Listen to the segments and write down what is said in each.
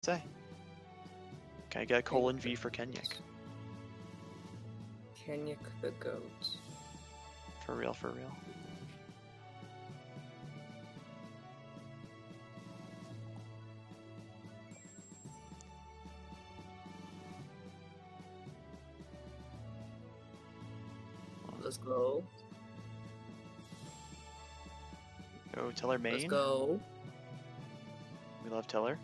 Say. Can I get a colon V for Kenyik? Kenyik the goat. For real, for real. Let's go. Go Tillur main. Let's go. We love Tillur.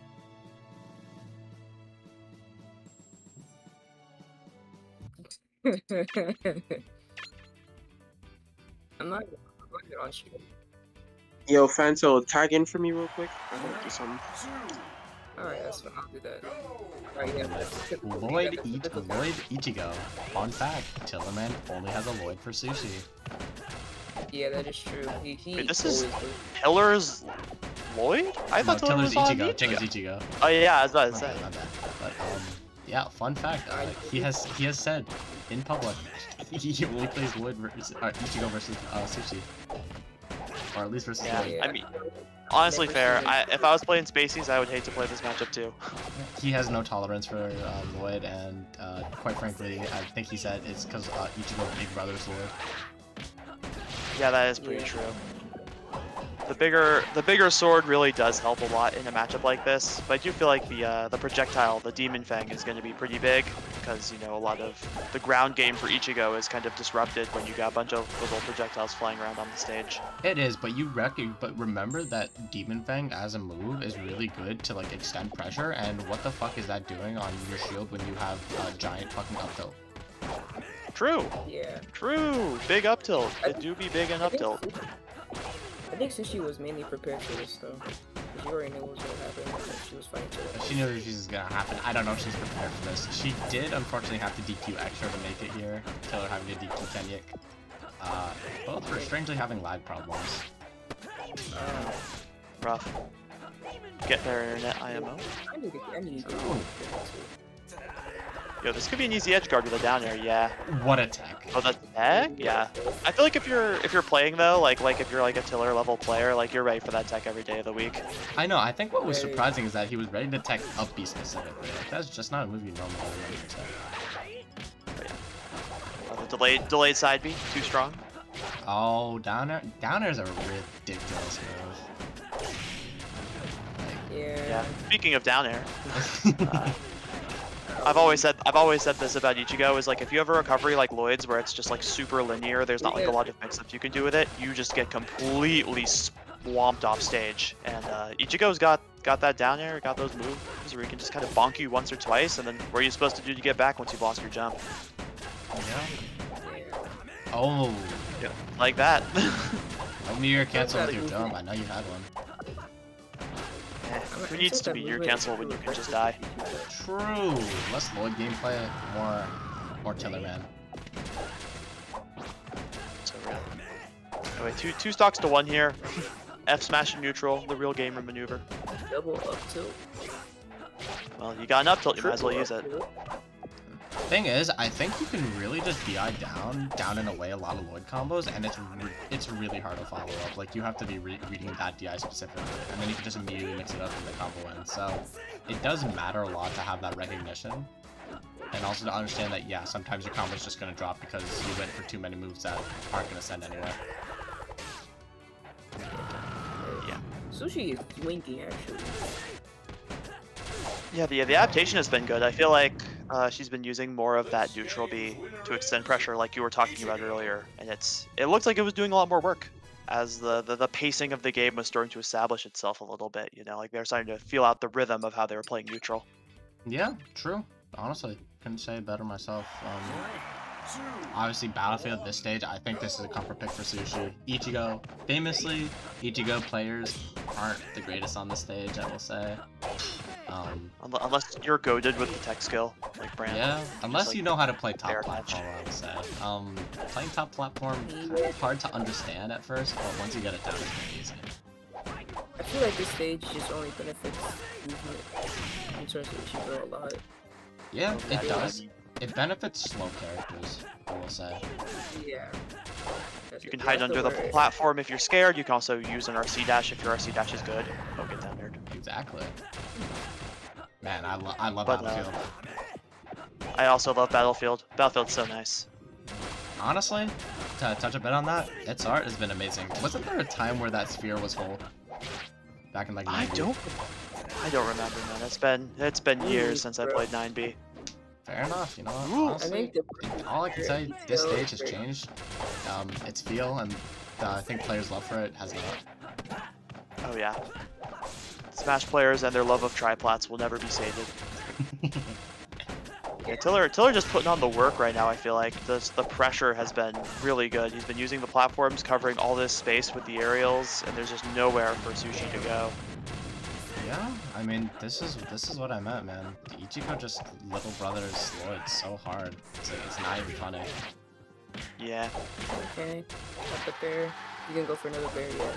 I'm not going on stream. Yo, Fanto, tag in for me real quick. I gotta do something. Alright, that's fine. I'll do that. Alright, yeah. Lloyd Ichigo. Fun fact, Tillerman only has a Lloyd for sushi. Yeah, that is true. Wait, this is Tillur's Lloyd? I thought Tillur was on Ichigo. Tiller's Ichigo. Oh yeah, I was about to say. But yeah, fun fact. He has said in public he only plays Lloyd versus Ichigo versus sushi, or at least versus Lloyd. I mean, honestly, fair. If I was playing Spacies, I would hate to play this matchup too. He has no tolerance for Lloyd, and quite frankly, I think he said it's because Ichigo Big Brother's Lloyd. Yeah, that is pretty true. The bigger sword really does help a lot in a matchup like this, but I do feel like the projectile, the Demon Fang, is going to be pretty big because, you know, a lot of the ground game for Ichigo is kind of disrupted when you got a bunch of little projectiles flying around on the stage. It is, but remember that Demon Fang as a move is really good to like extend pressure, and what the fuck is that doing on your shield when you have a giant fucking up tilt? True. Yeah. True. Big up tilt. It do be big and up tilt. I think Sushi was mainly prepared for this though. She already knew what was gonna happen when she was fighting Tillur. She knew this was gonna happen. I don't know if she's prepared for this. She did unfortunately have to DQ extra to make it here. Tillur having to DQ Kenyik. Both were strangely having lag problems. Rough. Get their internet IMO. I need to Yo, this could be an easy edge guard with a down air, yeah. What a tech. Oh, that's tech? Yeah. I feel like if you're playing though, like if you're like a Tillur level player, like you're ready for that tech every day of the week. I know, I think what was surprising is that he was ready to tech up B specifically. Like, that's just not a move you normally remember to tech. The delayed side B, too strong. Oh, down air is a ridiculous move. Like, yeah. Speaking of down air, I've always said this about Ichigo is like if you have a recovery like Lloyd's where it's just like super linear, there's not like a lot of mix-ups you can do with it. You just get completely swamped off stage, and Ichigo's got that down air, got those moves where he can just kind of bonk you once or twice, and then what are you supposed to do to get back once you've lost your jump? Yeah. Oh. Yeah, like that. No mirror cancel with your jump. I know you had one. Who needs to be your cancel when you can just die? True. Less Lloyd gameplay, more Tillur, man. So real. Anyway, two stocks to one here. F smash and neutral, the real gamer maneuver. Double up tilt. Well, you got an up tilt, you might as well use it. Thing is, I think you can really just DI down and away a lot of Lloyd combos, and it's really hard to follow up. Like, you have to be reading that DI specifically, and then you can just immediately mix it up in the combo end. So it does matter a lot to have that recognition, and also to understand that, yeah, sometimes your combo's just going to drop because you went for too many moves that aren't going to send anywhere. Yeah. Sushi is winky, actually. Yeah, the adaptation has been good. I feel like she's been using more of that neutral B to extend pressure like you were talking about earlier, and it looks like it was doing a lot more work as the pacing of the game was starting to establish itself a little bit, you know, like they're starting to feel out the rhythm of how they were playing neutral. Yeah, true. Honestly, couldn't say it better myself. Obviously, Battlefield at this stage, I think this is a comfort pick for Sushi. Ichigo, famously, Ichigo players aren't the greatest on the stage, I will say. Unless you're goated with the tech skill, like Brand. Yeah, unless like, you know how to play top platform, I would say. Playing top platform, kind of hard to understand at first, but once you get it down, it's pretty easy. I feel like this stage just only benefits movement in terms of Ichigo a lot. Yeah, it does. It benefits slow characters, I will say. Yeah. You can hide under the platform if you're scared. You can also use an RC dash if your RC dash is good. Don't get down there. Exactly. Man, I love But, Battlefield. I also love Battlefield. Battlefield's so nice. Honestly, to touch a bit on that, its art has been amazing. Wasn't there a time where that sphere was whole? Back in like 90? I don't remember, man. It's been years since I played 9B. Fair enough, you know what? Ooh. Honestly, all I can say, this stage has changed. Its feel and I think players' love for it has not. Oh yeah. Smash players and their love of triplats will never be sated. Yeah, Tillur just putting on the work right now, I feel like. The pressure has been really good. He's been using the platforms, covering all this space with the aerials, and there's just nowhere for Sushi to go. Yeah, I mean, this is what I meant, man. Ichigo just little brothers Lloyd so hard. It's not even funny. Yeah. Okay, up there. You can go for another bear, yeah.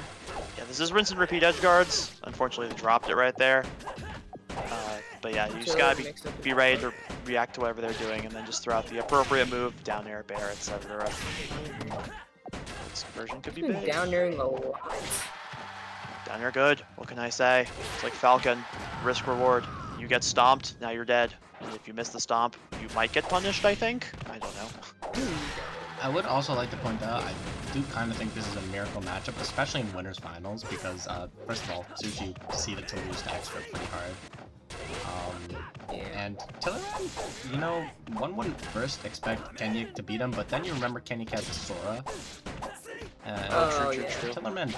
Yeah, this is rinse and repeat edge guards. Unfortunately, they dropped it right there. But yeah, you just gotta be ready to react to whatever they're doing, and then just throw out the appropriate move, down air, bear, etc. This conversion could be big. Down there in the lot. Down air good. What can I say? It's like Falcon. Risk reward. You get stomped, now you're dead. And if you miss the stomp, you might get punished, I think? I don't know. I would also like to point out, I do kind of think this is a miracle matchup, especially in winners finals, because first of all, Sushi seeded Tillur stacks for pretty hard. And Tillur, you know, one wouldn't first expect Kenya to beat him, but then you remember Kenya has Sora. True. Tillerman,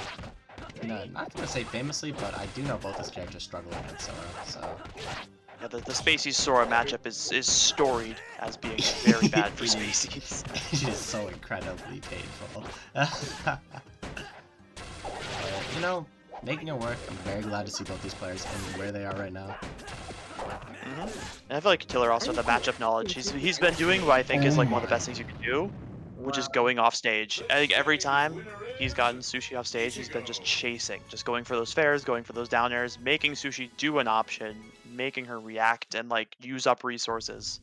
no, not gonna say famously, but I do know both his characters struggle against Sora, so... Yeah, the Spacey Sora matchup is storied as being very bad for Spaceys. It is so incredibly painful. You know, making it work, I'm very glad to see both these players and where they are right now. And I feel like Tillur also the matchup knowledge. He's been doing what I think is like one of the best things you can do, which is going off stage. I think every time he's gotten Sushi off stage, he's been just chasing, just going for those fairs, going for those down airs, making Sushi do an option, making her react and like use up resources,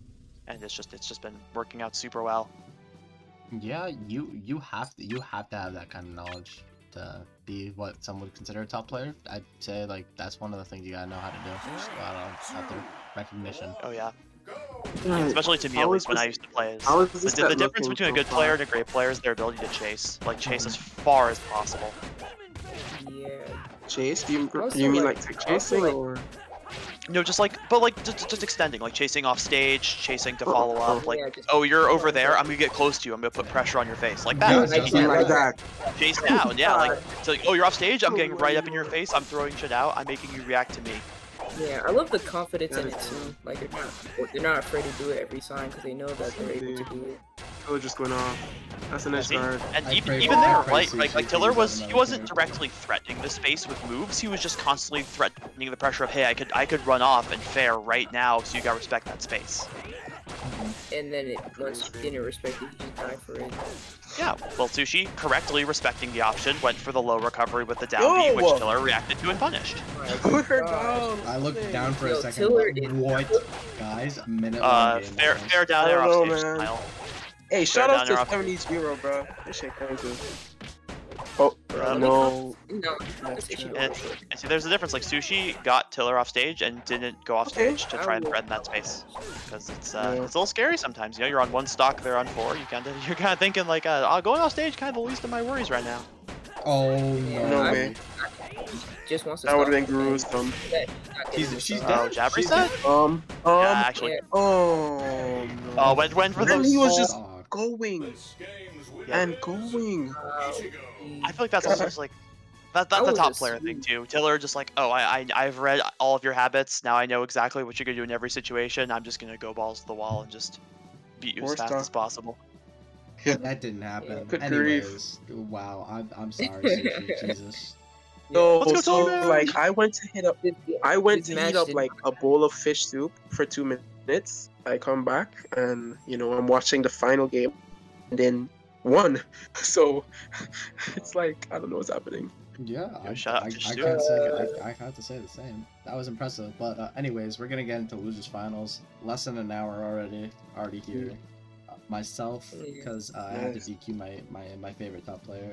and it's just been working out super well. Yeah, you have to have that kind of knowledge to be what some would consider a top player. I'd say like that's one of the things you gotta know how to do. Just go out there, recognition. Oh yeah. Especially to me, at least when I used to play, the difference between a good player and a great player is their ability to chase. Like, chase as far as possible. Yeah. Chase? Do you mean like chasing or? No, just like, but like, just extending, like chasing off stage, chasing to follow up, like, oh, you're over there, I'm gonna get close to you, I'm gonna put pressure on your face, like that. Yeah, like that. Chase down, yeah, like, so, oh, you're off stage, I'm getting right up in your face, I'm throwing shit out, I'm making you react to me. Yeah, I love the confidence in it too. Like they're not afraid to do it every time because they know that they're able to do it. Oh, just going off. That's a nice guard. And even there, like Tillur wasn't directly threatening the space with moves. He was just constantly threatening the pressure of, hey, I could run off and fair right now, so you gotta respect that space. And then once you didn't respect it, you just died for it. Yeah, well, Sushi, correctly respecting the option, went for the low recovery with the down B, which Tillur reacted to and punished. Put her down. I looked down for a second. What? Guys, a minute long game. Fair down air off stage style. Hey, shout out to 70s bro. This shit crazy. Oh, no. And see, there's a difference. Like, Sushi got Tillur off stage and didn't go off stage to try and threaten that space. Because it's a little scary sometimes. You know, you're on one stock, they're on four. You're kind of thinking, like, going off stage kind of the least of my worries right now. Oh, no. No way. Just wants to that would have been gruesome. She's dead. Oh, jab reset? Yeah, actually. Oh, no. Oh, went for those. He was just going. And going. I feel like that's also just like that's a top player thing too. Tillur just like, oh, I've read all of your habits. Now I know exactly what you're gonna do in every situation. I'm just gonna go balls to the wall and just beat you as fast as possible. That didn't happen. Good Anyways, wow, I'm sorry, Sushi, Jesus. So like I went to heat up like a bowl of fish soup for 2 minutes. I come back and I'm watching the final game, and then won. So it's like I don't know what's happening. Yeah, I have to say the same. That was impressive. But anyways, we're gonna get into losers finals. Less than an hour already here. Myself, because I had to DQ my favorite top player.